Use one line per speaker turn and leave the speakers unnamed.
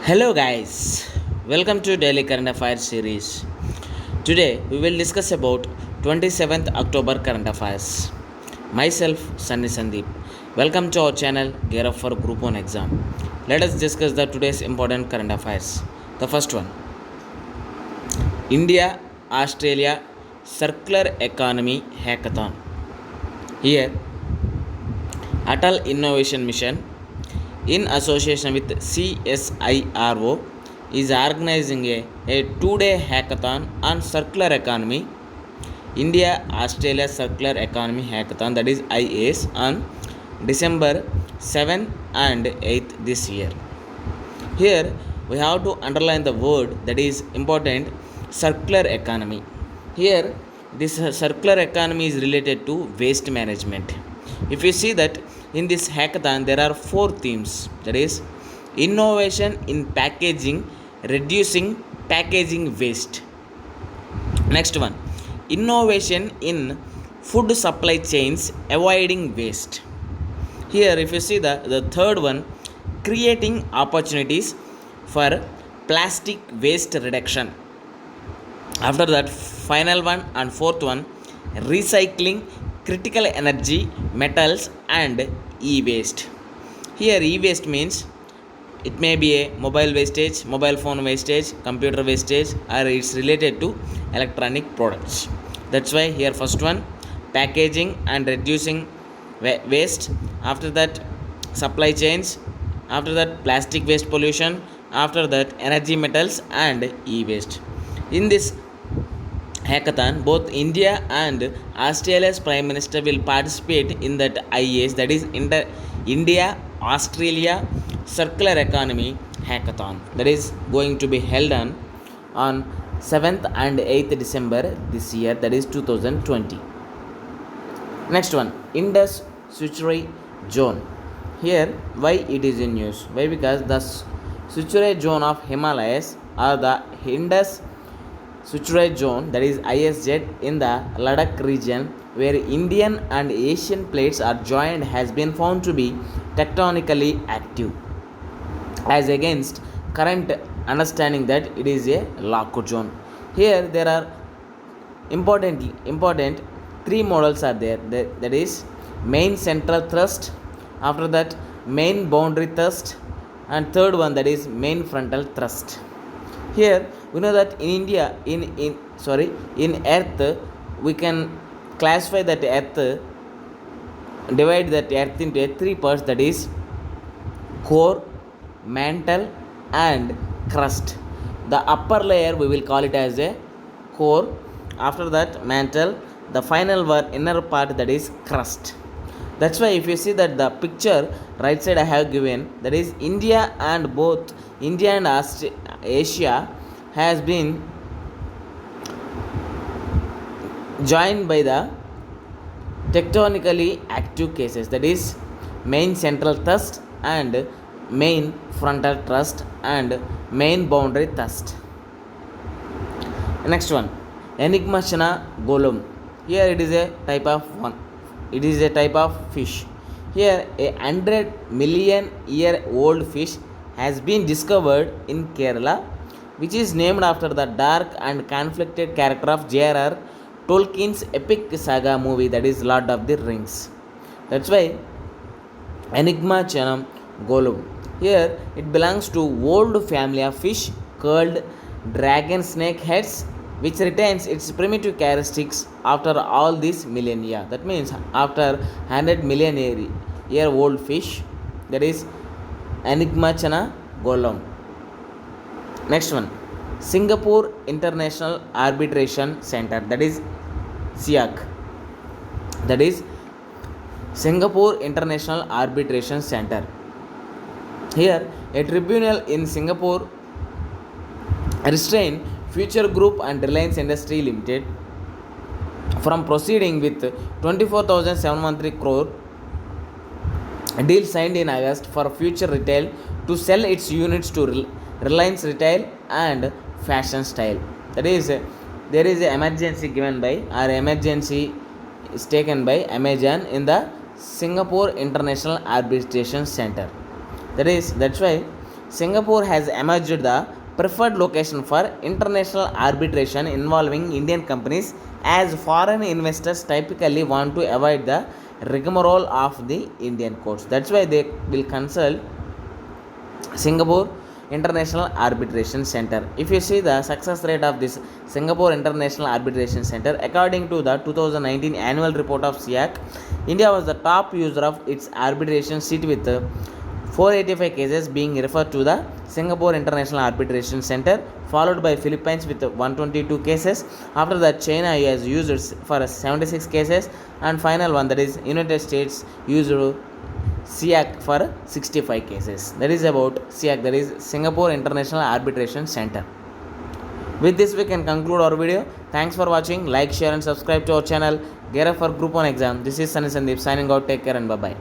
Hello guys, welcome to Daily Current Affairs series. Today we will discuss about 27th October current affairs. Myself Sunny Sandeep. Welcome to our channel Gear Up for Group 1 exam. Let us discuss the today's important current affairs. The first one, India Australia Circular Economy Hackathon. Here Atal Innovation Mission in association with CSIRO is organizing a 2-day hackathon on circular economy, India Australia Circular Economy Hackathon, that is IAS, on December 7th and 8th this year. Here we have to underline the word that is important, circular economy. Here this circular economy is related to waste management. If you see that in this hackathon there are four themes, that is innovation in packaging, reducing packaging waste. Next one, innovation in food supply chains, avoiding waste. Here if you see the third one, creating opportunities for plastic waste reduction. After that, final one and fourth one, recycling critical energy metals and e-waste. Here e-waste means it may be a mobile wastage, mobile phone wastage, computer wastage, or it's related to electronic products. That's why here first one, packaging and reducing waste. After that, supply chains. After that, plastic waste pollution. After that, energy metals and e-waste. In this hackathon, both India and Australia's Prime Minister will participate in that IAS, that is India Australia Circular Economy Hackathon, that is going to be held on 7th and 8th December this year, that is 2020. Next one, Indus Suturi Zone. Here why it is in news? Why? Because the Suturi Zone of Himalayas or the Indus Suturi Zone, that is ISZ, in the Ladakh region where Indian and Asian plates are joined has been found to be tectonically active, as against current understanding that it is a lock zone. Here there are important three models are there, that is main central thrust, after that main boundary thrust, and third one, that is main frontal thrust. Here we know that in India, in Earth, we can classify that Earth, divide that Earth into three parts, that is core, mantle, and crust. The upper layer we will call it as a core. After that, mantle. The final one, inner part, that is crust. That's why if you see that the picture right side I have given, that is India and both India and Asia has been joined by the tectonically active cases, that is main central thrust and main frontal thrust and main boundary thrust. Next one, Enigmachana golem. Here it is a type of one. It is a type of fish. Here a 100 million year old fish has been discovered in Kerala, which is named after the dark and conflicted character of J.R.R. Tolkien's epic saga movie, that is Lord of the Rings. That's why Enigmachana golem. Here it belongs to old family of fish called dragon snake heads, which retains its primitive characteristics after all these millennia. That means after 100 million year old fish, that is Enigmachana golem. Next one, Singapore International Arbitration Center, that is SIAC, that is Singapore International Arbitration Center. Here a tribunal in Singapore restrained Future Group and Reliance Industry Limited from proceeding with 24,713 crore deal signed in August for Future Retail to sell its units to Reliance Retail and Fashion Style. That is, there is an emergency given by, or emergency is taken by Amazon in the Singapore International Arbitration Center. That's why Singapore has emerged the preferred location for international arbitration involving Indian companies, as foreign investors typically want to avoid the rigmarole of the Indian courts. That's why they will consult Singapore International Arbitration Center. If you see the success rate of this Singapore International Arbitration Center, according to the 2019 annual report of SIAC, India was the top user of its arbitration seat with 485 cases being referred to the Singapore International Arbitration Center, followed by Philippines with 122 cases. After that, China has used it for 76 cases, and final one, that is United States, used SIAC for 65 cases. That is about SIAC, that is Singapore International Arbitration Center. With this, we can conclude our video. Thanks for watching. Like, share, and subscribe to our channel. Gear up for Group 1 exam. This is Sunny Sandeep signing out. Take care and bye bye.